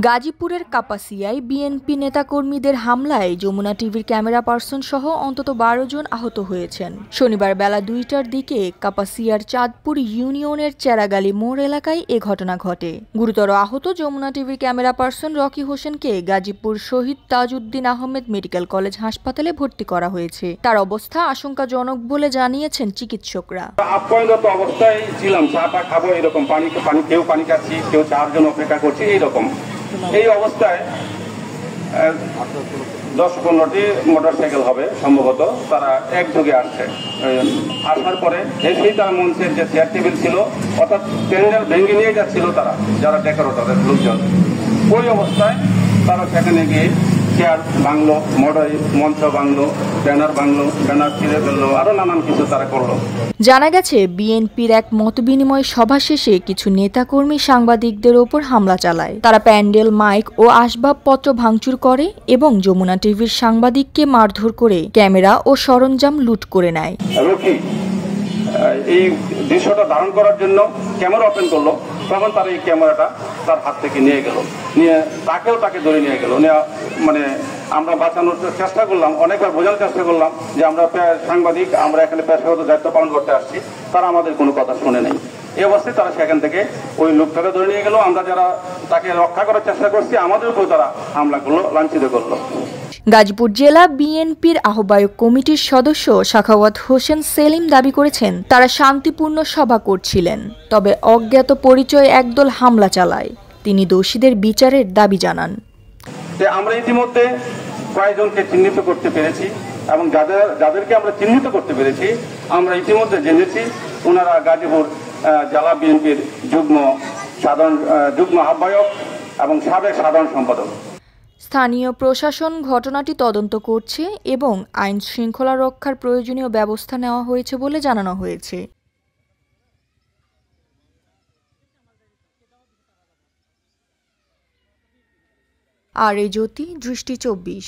গাজীপুরের কাপাসিয়ায় বিএনপি নেতাকর্মীদের হামলায় যমুনা টিভির ক্যামেরা পার্সন সহ অন্তত ১২ জন আহত হয়েছেন। শনিবার বেলা ২টার দিকে কাপাসিয়ার চাঁদপুর ইউনিয়নের চেরাগালি মোড় এলাকায় এ ঘটনা ঘটে। গুরুতর আহত যমুনা টিভির ক্যামেরা পার্সন রকি হোসেনকে গাজীপুর শহীদ তাজউদ্দিন আহমেদ মেডিকেল কলেজ হাসপাতালে ভর্তি করা হয়েছে। তার অবস্থা আশঙ্কাজনক বলে জানিয়েছেন চিকিৎসকরা। আপাতত অবস্থায় ছিলাম, চাটা খাবো এরকম, কেউ পানি খাচ্ছি, কেউ চার জন্য অপেক্ষা করছি এইরকম। এই অবস্থায় ১০-১৫টি মোটরসাইকেল হবে সম্ভবত, তারা একযোগে আসছে। আসার পরে এসেই তারা মঞ্চের যে চেয়ার টেবিল ছিল অর্থাৎ প্যান্ডেল ভেঙে নিয়ে যাচ্ছিল তারা, যারা ডেকোরেটরের লোকজন। ওই অবস্থায় তারা সেখানে গিয়ে চেয়ার ভাঙলো, মঞ্চ ভাঙলো, ব্যানার ছিঁড়ে ফেললো, আরো নানান কিছু তারা করলো। জানা গেছে বিএনপির এক মতবিনিময় সভা শেষে কিছু নেতাকর্মী সাংবাদিকদের ওপর হামলা চালায়। তারা প্যান্ডেল, মাইক ও আসবাবপত্র ভাঙচুর করে এবং যমুনা টিভির সাংবাদিককে মারধর করে ক্যামেরা ও সরঞ্জাম লুট করে নেয়। এই দৃশ্যটা ধারণ করার জন্য ক্যামেরা ওপেন করলো, তখন তার এই ক্যামেরাটা তার হাত থেকে নিয়ে তাকে ধরে নিয়ে গেল। মানে আমরা বাঁচানোর চেষ্টা করলাম, অনেকবার বোঝানোর চেষ্টা করলাম যে আমরা সাংবাদিক, আমরা এখানে পেশাগত দায়িত্ব পালন করতে আসছি, তারা আমাদের কোনো কথা শুনে নেই। এই অবস্থায় তারা সেখান থেকে ওই লোকটাকে ধরে নিয়ে গেল। আমরা যারা তাকে রক্ষা করার চেষ্টা করছি, আমাদের উপর তারা হামলা করলো, লাঞ্ছিত করলো। গাজীপুর জেলা বিএনপির আহ্বায়ক কমিটির সদস্য সাখাওয়াত হোসেন সেলিম দাবি করেছেন, তারা শান্তিপূর্ণ সভা করছিলেন, তবে অজ্ঞাত পরিচয় একদল হামলা চালায়। তিনি দোষীদের বিচারের দাবি জানান। আমরা ইতিমধ্যে কয়েকজনকে চিহ্নিত করতে পেরেছি এবং যাদেরকে আমরা চিহ্নিত করতে পেরেছি আমরা ইতিমধ্যে জেনেছি ওনারা গাজীপুর জেলা বিএনপির যুগ্ম আহ্বায়ক এবং সাবেক সাধারণ সম্পাদক। স্থানীয় প্রশাসন ঘটনাটি তদন্ত করছে এবং আইন শৃঙ্খলা রক্ষার প্রয়োজনীয় ব্যবস্থা নেওয়া হয়েছে বলে জানানো হয়েছে। আর এই জ্যোতি, দৃষ্টি ২৪।